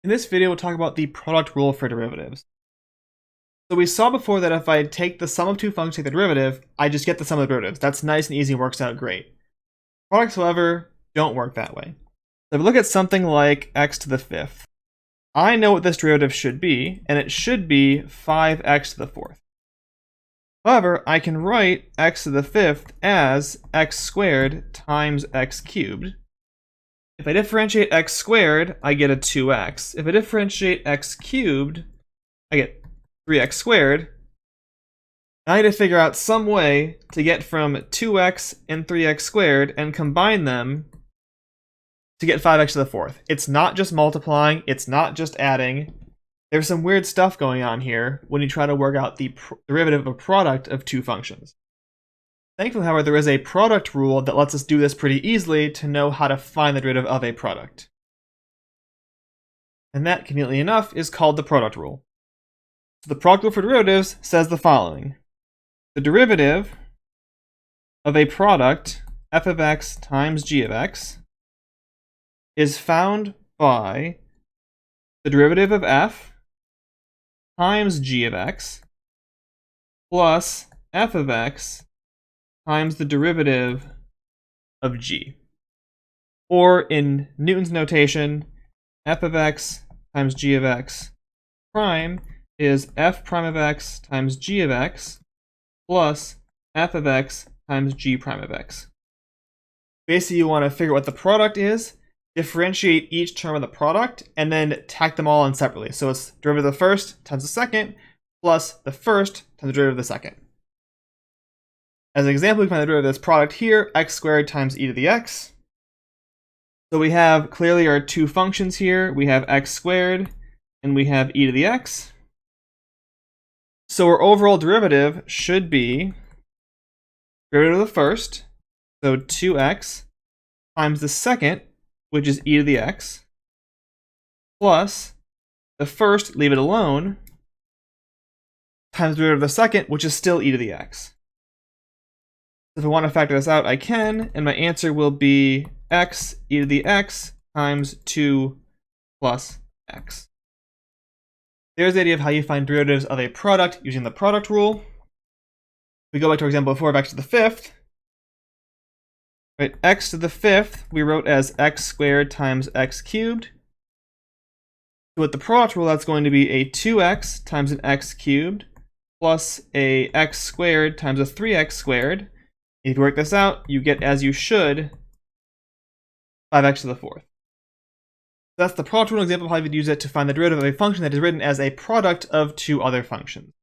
In this video, we'll talk about the product rule for derivatives. So we saw before that if I take the sum of two functions, take the derivative, I just get the sum of the derivatives. That's nice and easy and works out great. Products, however, don't work that way. So if we look at something like x to the fifth, I know what this derivative should be, and it should be 5x to the fourth. However, I can write x to the fifth as x squared times x cubed. If I differentiate x squared, I get a 2x. If I differentiate x cubed, I get 3x squared. I need to figure out some way to get from 2x and 3x squared and combine them to get 5x to the fourth. It's not just multiplying, it's not just adding. There's some weird stuff going on here when you try to work out the derivative of a product of two functions. Thankfully, however, there is a product rule that lets us do this pretty easily to know how to find the derivative of a product. And that, conveniently enough, is called the product rule. So the product rule for derivatives says the following. The derivative of a product, f of x times g of x, is found by the derivative of f times g of x plus f of x times the derivative of g. Or in Newton's notation, f of x times g of x prime is f prime of x times g of x plus f of x times g prime of x. Basically, you want to figure out what the product is, differentiate each term of the product, and then tack them all on separately. So it's derivative of the first times the second plus the first times the derivative of the second. As an example, we find the derivative of this product here, x squared times e to the x. So we have clearly our two functions here. We have x squared and we have e to the x. So our overall derivative should be derivative of the first, so 2x times the second, which is e to the x, plus the first, leave it alone, times the derivative of the second, which is still e to the x. If I want to factor this out, I can, and my answer will be x e to the x times 2 plus x. There's the idea of how you find derivatives of a product using the product rule. We go back to our example before of x to the fifth. Right, x to the fifth we wrote as x squared times x cubed. So with the product rule, that's going to be a 2x times an x cubed plus a x squared times a 3x squared. If you work this out, you get, as you should, 5x to the fourth. That's the product rule example of how you would use it to find the derivative of a function that is written as a product of two other functions.